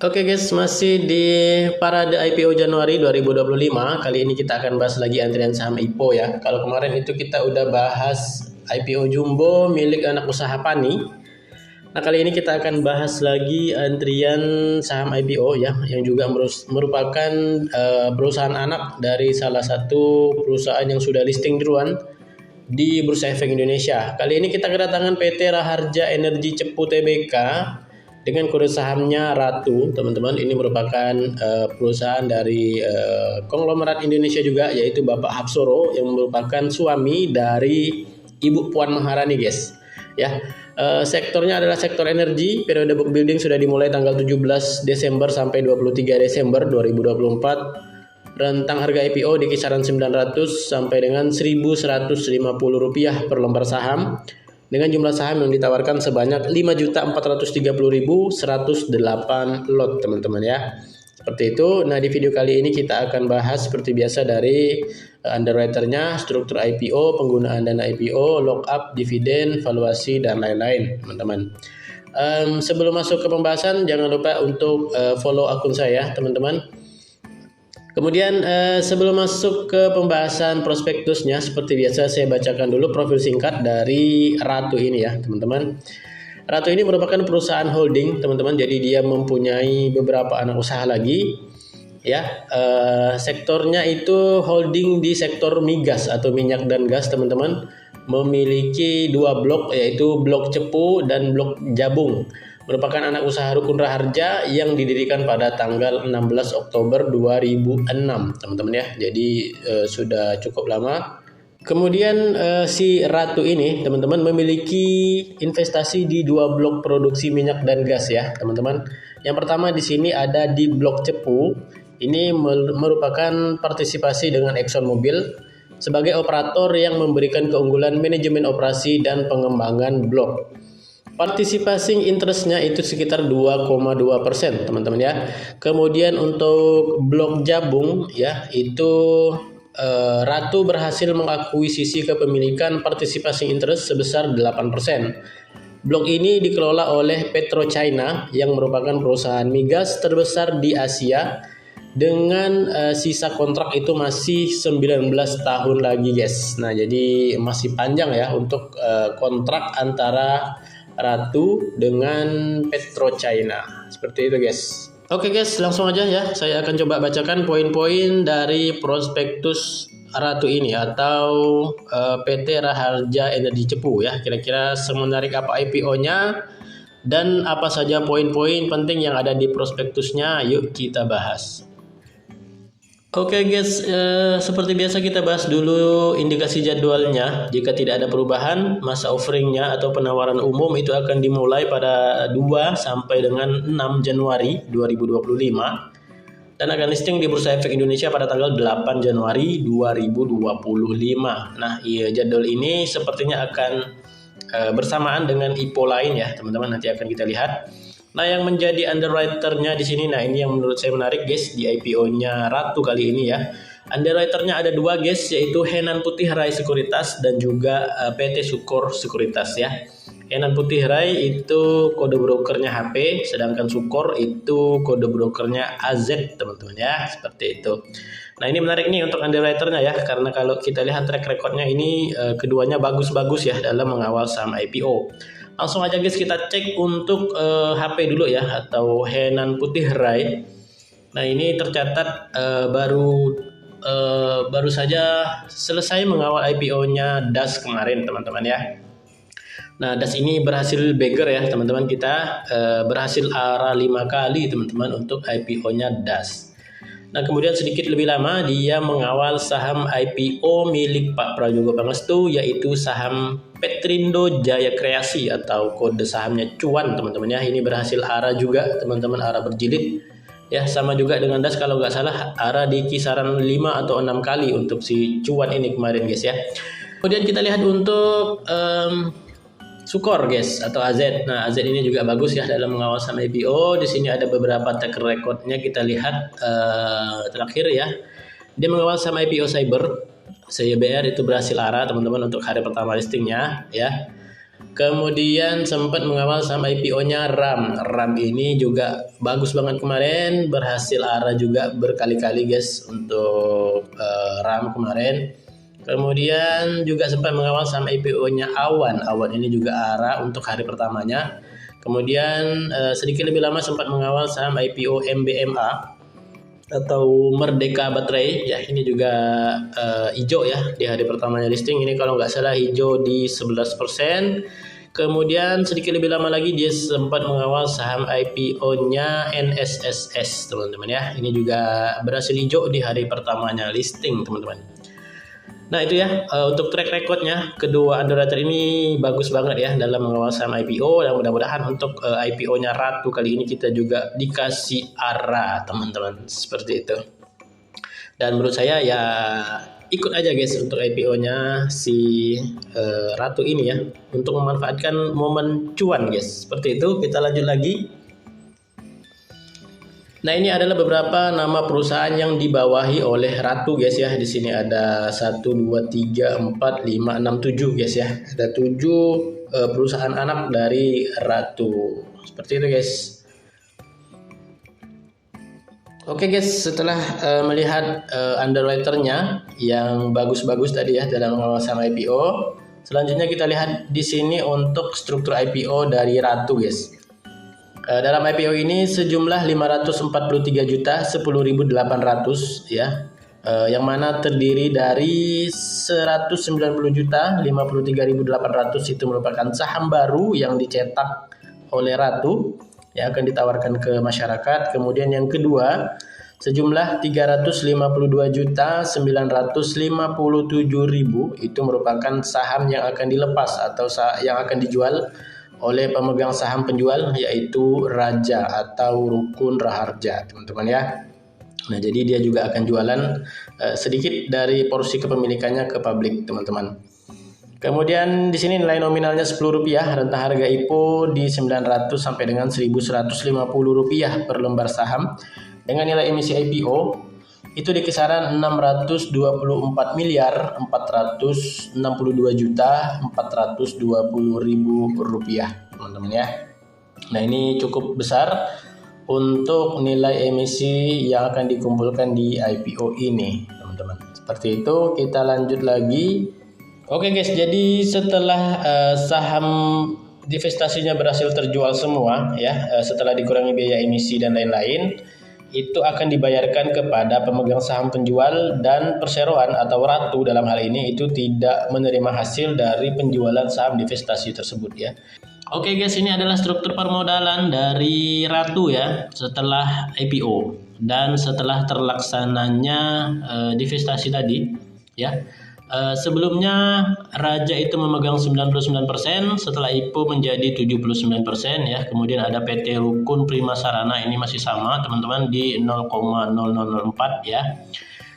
Oke guys, masih di parade IPO Januari 2025. Kali ini kita akan bahas lagi antrian saham IPO ya. Kalau kemarin itu kita udah bahas IPO Jumbo milik anak usaha Pani. Nah, kali ini kita akan bahas lagi antrian saham IPO ya, yang juga merupakan perusahaan anak dari salah satu perusahaan yang sudah listing duluan di Bursa Efek Indonesia. Kali ini kita kedatangan PT Raharja Energi Cepu Tbk dengan kode sahamnya Ratu, teman-teman. Ini merupakan perusahaan dari konglomerat Indonesia juga, yaitu Bapak Hapsoro yang merupakan suami dari Ibu Puan Maharani, guys. Ya, sektornya adalah sektor energi. Periode book building sudah dimulai tanggal 17 Desember sampai 23 Desember 2024. Rentang harga IPO di kisaran 900 sampai dengan 1.150 rupiah per lembar saham, dengan jumlah saham yang ditawarkan sebanyak 5.430.108 lot, teman-teman ya. Seperti itu. Nah, di video kali ini kita akan bahas seperti biasa dari underwriternya, struktur IPO, penggunaan dana IPO, lockup, dividen, valuasi, dan lain-lain, teman-teman. Sebelum masuk ke pembahasan, jangan lupa untuk follow akun saya, teman-teman. Kemudian sebelum masuk ke pembahasan prospektusnya, seperti biasa saya bacakan dulu profil singkat dari Ratu ini ya, teman-teman. Ratu ini merupakan perusahaan holding, teman-teman. Jadi dia mempunyai beberapa anak usaha lagi ya. Sektornya itu holding di sektor migas atau minyak dan gas, teman-teman. Memiliki dua blok, yaitu blok Cepu dan blok Jabung. Merupakan anak usaha Rukun Raharja yang didirikan pada tanggal 16 Oktober 2006, teman-teman ya. Jadi sudah cukup lama. Kemudian si Ratu ini, teman-teman, memiliki investasi di dua blok produksi minyak dan gas ya, teman-teman. Yang pertama di sini ada di blok Cepu. Ini merupakan partisipasi dengan ExxonMobil sebagai operator yang memberikan keunggulan manajemen operasi dan pengembangan blok. Participation interest-nya itu sekitar 2,2%, teman-teman ya. Kemudian untuk blok Jabung ya, itu Ratu berhasil mengakuisisi kepemilikan participation interest sebesar 8%. Blok ini dikelola oleh PetroChina yang merupakan perusahaan migas terbesar di Asia, dengan sisa kontrak itu masih 19 tahun lagi, guys. Nah, jadi masih panjang ya untuk kontrak antara Ratu dengan PetroChina. Seperti itu, guys. Oke, guys, langsung aja ya. Saya akan coba bacakan poin-poin dari prospektus Ratu ini atau PT Raharja Energi Cepu ya. Kira-kira semenarik apa IPO-nya dan apa saja poin-poin penting yang ada di prospektusnya. Yuk kita bahas. Oke guys, seperti biasa kita bahas dulu indikasi jadwalnya. Jika tidak ada perubahan, masa offeringnya atau penawaran umum itu akan dimulai pada 2 sampai dengan 6 Januari 2025 dan akan listing di Bursa Efek Indonesia pada tanggal 8 Januari 2025. Nah, jadwal ini sepertinya akan bersamaan dengan IPO lain ya, teman-teman. Nanti akan kita lihat. Nah, yang menjadi underwriter-nya di sini, nah ini yang menurut saya menarik, guys, di IPO-nya Ratu kali ini ya. Underwriter-nya ada dua, guys, yaitu Henan Putih Rai Sekuritas dan juga PT Sukor Sekuritas ya. Henan Putih Rai itu kode brokernya HP, sedangkan Sukor itu kode brokernya AZ, teman-teman ya, seperti itu. Nah, ini menarik nih untuk underwriter-nya ya, karena kalau kita lihat track record-nya ini keduanya bagus-bagus ya dalam mengawal saham IPO. Langsung aja guys kita cek untuk HP dulu ya, atau Henan Putih Rai. Nah, ini tercatat baru saja selesai mengawal IPO-nya DAS kemarin, teman-teman ya. Nah, DAS ini berhasil beggar ya, teman-teman. Kita berhasil ARA 5 kali, teman-teman, untuk IPO-nya DAS. Nah, kemudian sedikit lebih lama dia mengawal saham IPO milik Pak Prajogo Pangestu, yaitu saham Petrindo Jaya Kreasi atau kode sahamnya Cuan, teman-teman ya. Ini berhasil ARA juga, teman-teman, ARA berjilid. Ya, sama juga dengan DAS kalau nggak salah, ARA di kisaran 5 atau 6 kali untuk si Cuan ini kemarin, guys ya. Kemudian kita lihat untuk Sukor, guys, atau AZ. Nah, AZ ini juga bagus ya dalam mengawal saham IPO. Di sini ada beberapa track recordnya, kita lihat terakhir ya. Dia mengawal saham IPO Cyber. CYBR itu berhasil ARA, teman-teman, untuk hari pertama listingnya ya. Kemudian sempat mengawal saham IPO-nya RAM. RAM ini juga bagus banget kemarin, berhasil ARA juga berkali-kali guys untuk RAM kemarin. Kemudian juga sempat mengawal saham IPO-nya Awan. Awan ini juga ARA untuk hari pertamanya. Kemudian sedikit lebih lama sempat mengawal saham IPO MBMA atau Merdeka Baterai ya, ini juga hijau ya di hari pertamanya listing. Ini kalau nggak salah hijau di 11%. Kemudian sedikit lebih lama lagi dia sempat mengawal saham IPO-nya NSSS teman-teman ya. Ini juga berhasil hijau di hari pertamanya listing teman-teman. Nah itu ya untuk track recordnya kedua underwriter ini bagus banget ya dalam mengawal saham IPO, dan mudah-mudahan untuk IPO-nya Ratu kali ini kita juga dikasih ARA teman-teman, seperti itu. Dan menurut saya ya ikut aja guys untuk IPO-nya si Ratu ini ya, untuk memanfaatkan momen cuan guys. Seperti itu. Kita lanjut lagi. Nah ini adalah beberapa nama perusahaan yang dibawahi oleh Ratu guys ya. Di sini ada 1, 2, 3, 4, 5, 6, 7 guys ya. Ada 7 perusahaan anak dari Ratu. Seperti itu guys. Oke guys, setelah melihat underwriternya yang bagus-bagus tadi ya dalam mengawal saham IPO, selanjutnya kita lihat di sini untuk struktur IPO dari Ratu guys. Dalam IPO ini sejumlah 543.10.800 ya, yang mana terdiri dari 190.053.800 itu merupakan saham baru yang dicetak oleh Ratu yang akan ditawarkan ke masyarakat. Kemudian yang kedua sejumlah 352.957.000 itu merupakan saham yang akan dilepas atau yang akan dijual oleh pemegang saham penjual, yaitu Raja atau Rukun Raharja teman-teman ya. Nah jadi dia juga akan jualan sedikit dari porsi kepemilikannya ke publik teman-teman. Kemudian di sini nilai nominalnya Rp10, rentang harga IPO di 900 sampai dengan Rp1.150 per lembar saham, dengan nilai emisi IPO itu di kisaran Rp624.462.420.000 teman-teman ya. Nah ini cukup besar untuk nilai emisi yang akan dikumpulkan di IPO ini teman-teman. Seperti itu. Kita lanjut lagi. Oke guys, jadi setelah saham divestasinya berhasil terjual semua ya, setelah dikurangi biaya emisi dan lain-lain, itu akan dibayarkan kepada pemegang saham penjual, dan perseroan atau Ratu dalam hal ini itu tidak menerima hasil dari penjualan saham divestasi tersebut ya. Oke guys, ini adalah struktur permodalan dari Ratu ya setelah IPO dan setelah terlaksananya divestasi tadi ya. Sebelumnya Raja itu memegang 99%, setelah IPO menjadi 79% ya. Kemudian ada PT Rukun Prima Sarana, ini masih sama teman-teman di 0,0004 ya.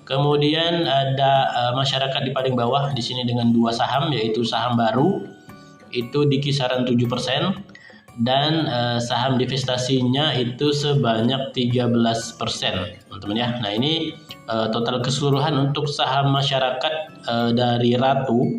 Kemudian ada masyarakat di paling bawah di sini dengan 2 saham, yaitu saham baru itu di kisaran 7% dan saham divestasinya itu sebanyak 13% teman-teman ya. Nah ini total keseluruhan untuk saham masyarakat dari Ratu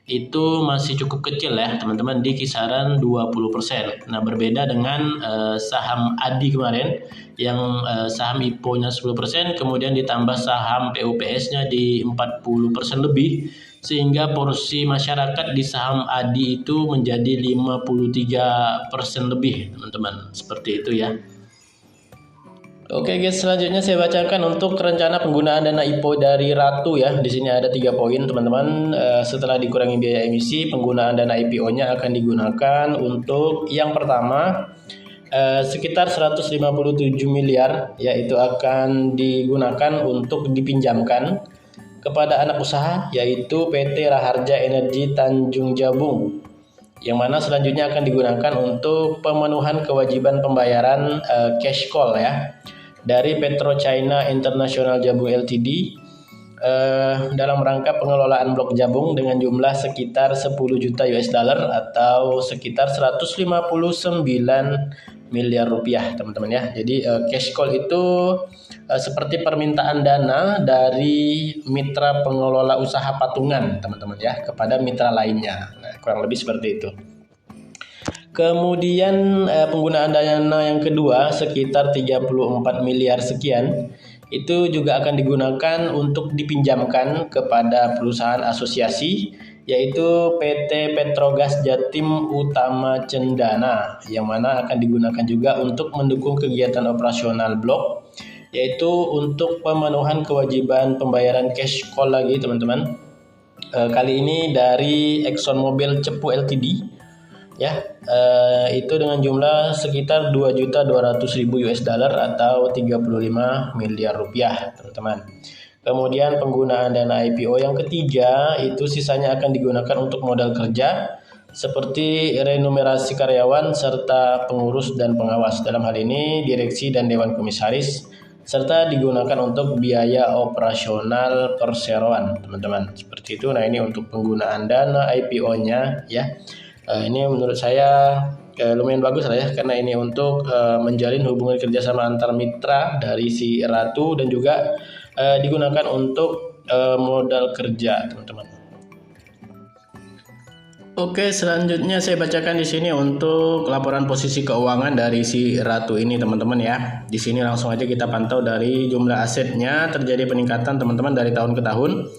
itu masih cukup kecil ya teman-teman, di kisaran 20%. Nah berbeda dengan saham ADI kemarin yang saham IPO-nya 10%, kemudian ditambah saham PUPS-nya di 40% lebih, sehingga porsi masyarakat di saham ADI itu menjadi 53% lebih teman-teman. Seperti itu ya. Oke guys, selanjutnya saya bacakan untuk rencana penggunaan dana IPO dari Ratu ya. Di sini ada 3 poin teman-teman. Setelah dikurangi biaya emisi, penggunaan dana IPO-nya akan digunakan untuk yang pertama sekitar 157 miliar, yaitu akan digunakan untuk dipinjamkan kepada anak usaha, yaitu PT Raharja Energi Tanjung Jabung, yang mana selanjutnya akan digunakan untuk pemenuhan kewajiban pembayaran cash call ya dari PetroChina International Jabung Ltd dalam rangka pengelolaan blok Jabung dengan jumlah sekitar 10 juta US dollar atau sekitar 159 miliar rupiah teman-teman ya. Jadi cash call itu seperti permintaan dana dari mitra pengelola usaha patungan teman-teman ya kepada mitra lainnya. Nah, kurang lebih seperti itu. Kemudian penggunaan dana yang kedua sekitar 34 miliar sekian itu juga akan digunakan untuk dipinjamkan kepada perusahaan asosiasi yaitu PT Petrogas Jatim Utama Cendana yang mana akan digunakan juga untuk mendukung kegiatan operasional blok yaitu untuk pemenuhan kewajiban pembayaran cash call lagi teman-teman. Kali ini dari ExxonMobil Cepu Ltd ya, itu dengan jumlah sekitar 2.200.000 US dollar atau 35 miliar rupiah teman-teman. Kemudian penggunaan dana IPO yang ketiga itu sisanya akan digunakan untuk modal kerja seperti remunerasi karyawan serta pengurus dan pengawas, dalam hal ini direksi dan dewan komisaris, serta digunakan untuk biaya operasional perseroan teman-teman, seperti itu. Nah, ini untuk penggunaan dana IPO-nya ya. Ini menurut saya lumayan bagus lah ya, karena ini untuk menjalin hubungan kerjasama antar mitra dari si Ratu dan juga digunakan untuk modal kerja teman-teman. Oke, selanjutnya saya bacakan di sini untuk laporan posisi keuangan dari si Ratu ini teman-teman ya. Di sini langsung aja kita pantau dari jumlah asetnya, terjadi peningkatan teman-teman dari tahun ke tahun.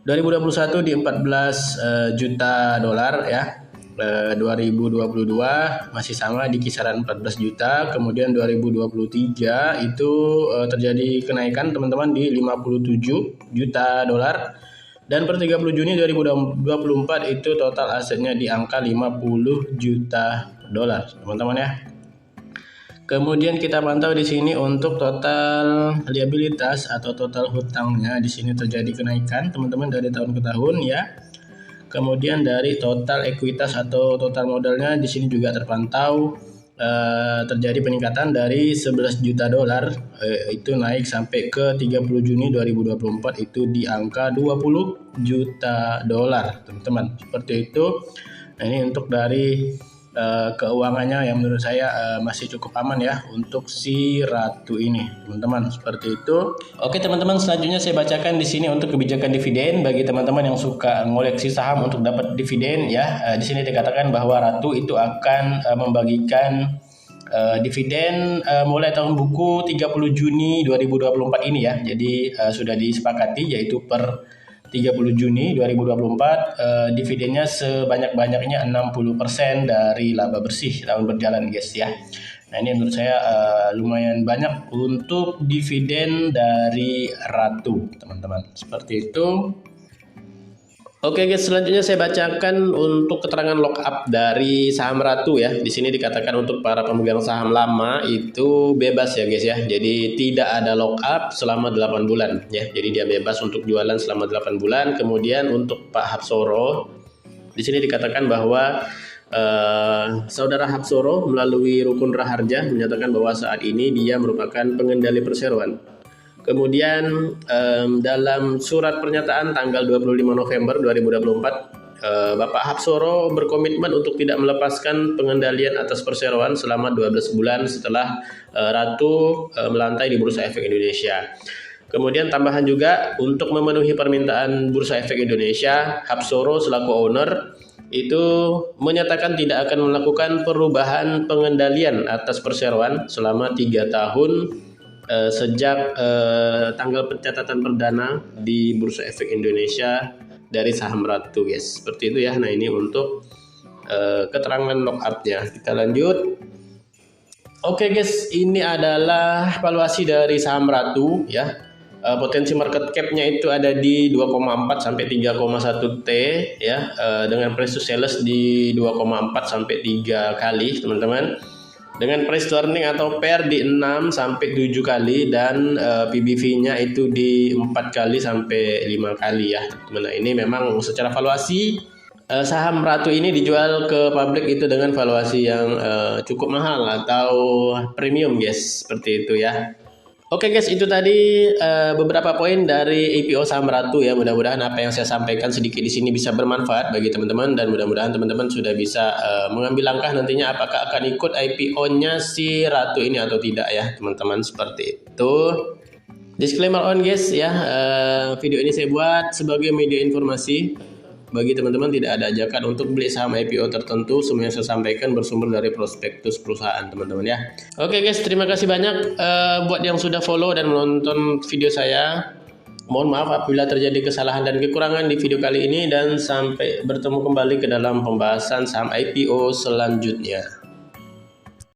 2021 di 14 juta dolar ya. 2022 masih sama di kisaran 14 juta. Kemudian 2023 itu terjadi kenaikan teman-teman di 57 juta dolar. Dan per 30 Juni 2024 itu total asetnya di angka 50 juta dolar, teman-teman ya. Kemudian kita pantau di sini untuk total liabilitas atau total hutangnya, di sini terjadi kenaikan teman-teman dari tahun ke tahun ya. Kemudian dari total ekuitas atau total modalnya di sini juga terpantau terjadi peningkatan dari 11 juta dolar itu naik sampai ke 30 Juni 2024 itu di angka 20 juta dolar teman-teman, seperti itu. Nah, ini untuk dari keuangannya yang menurut saya masih cukup aman ya untuk si Ratu ini teman-teman, seperti itu. Oke teman-teman, selanjutnya saya bacakan di sini untuk kebijakan dividen bagi teman-teman yang suka ngoleksi saham untuk dapat dividen ya. Di sini dikatakan bahwa Ratu itu akan membagikan dividen mulai tahun buku 30 Juni 2024 ini ya. Jadi sudah disepakati yaitu per 30 Juni 2024 dividennya sebanyak-banyaknya 60% dari laba bersih tahun berjalan guys ya. Nah, ini menurut saya lumayan banyak untuk dividen dari Ratu teman-teman, seperti itu. Oke guys, selanjutnya saya bacakan untuk keterangan lockup dari saham Ratu ya. Di sini dikatakan untuk para pemegang saham lama itu bebas ya guys ya. Jadi tidak ada lockup selama 8 bulan ya. Jadi dia bebas untuk jualan selama 8 bulan. Kemudian untuk Pak Hapsoro, di sini dikatakan bahwa Saudara Hapsoro melalui Rukun Raharja menyatakan bahwa saat ini dia merupakan pengendali perseroan. Kemudian dalam surat pernyataan tanggal 25 November 2024, Bapak Hapsoro berkomitmen untuk tidak melepaskan pengendalian atas perseroan selama 12 bulan setelah Ratu melantai di Bursa Efek Indonesia. Kemudian tambahan juga untuk memenuhi permintaan Bursa Efek Indonesia, Hapsoro selaku owner itu menyatakan tidak akan melakukan perubahan pengendalian atas perseroan selama 3 tahun sejak tanggal pencatatan perdana di Bursa Efek Indonesia dari saham Ratu guys, seperti itu ya. Nah, ini untuk keterangan lockup-nya. Kita lanjut. Oke guys, ini adalah valuasi dari saham Ratu ya. Potensi market cap-nya itu ada di 2,4 sampai 3,1 T ya, dengan price to sales di 2,4 sampai 3 kali teman-teman. Dengan price to earning atau PER di 6 sampai 7 kali dan PBV-nya itu di 4 kali sampai 5 kali ya. Nah, ini memang secara valuasi saham Ratu ini dijual ke publik itu dengan valuasi yang cukup mahal atau premium guys, seperti itu ya. Oke guys, itu tadi beberapa poin dari IPO saham Ratu ya. Mudah-mudahan apa yang saya sampaikan sedikit di sini bisa bermanfaat bagi teman-teman, dan mudah-mudahan teman-teman sudah bisa mengambil langkah nantinya apakah akan ikut IPO-nya si Ratu ini atau tidak ya teman-teman, seperti itu. Disclaimer on guys ya, video ini saya buat sebagai media informasi, bagi teman-teman tidak ada ajakan untuk beli saham IPO tertentu. Semua yang saya sampaikan bersumber dari prospektus perusahaan teman-teman ya. Oke guys, terima kasih banyak buat yang sudah follow dan menonton video saya. Mohon maaf apabila terjadi kesalahan dan kekurangan di video kali ini, dan sampai bertemu kembali ke dalam pembahasan saham IPO selanjutnya.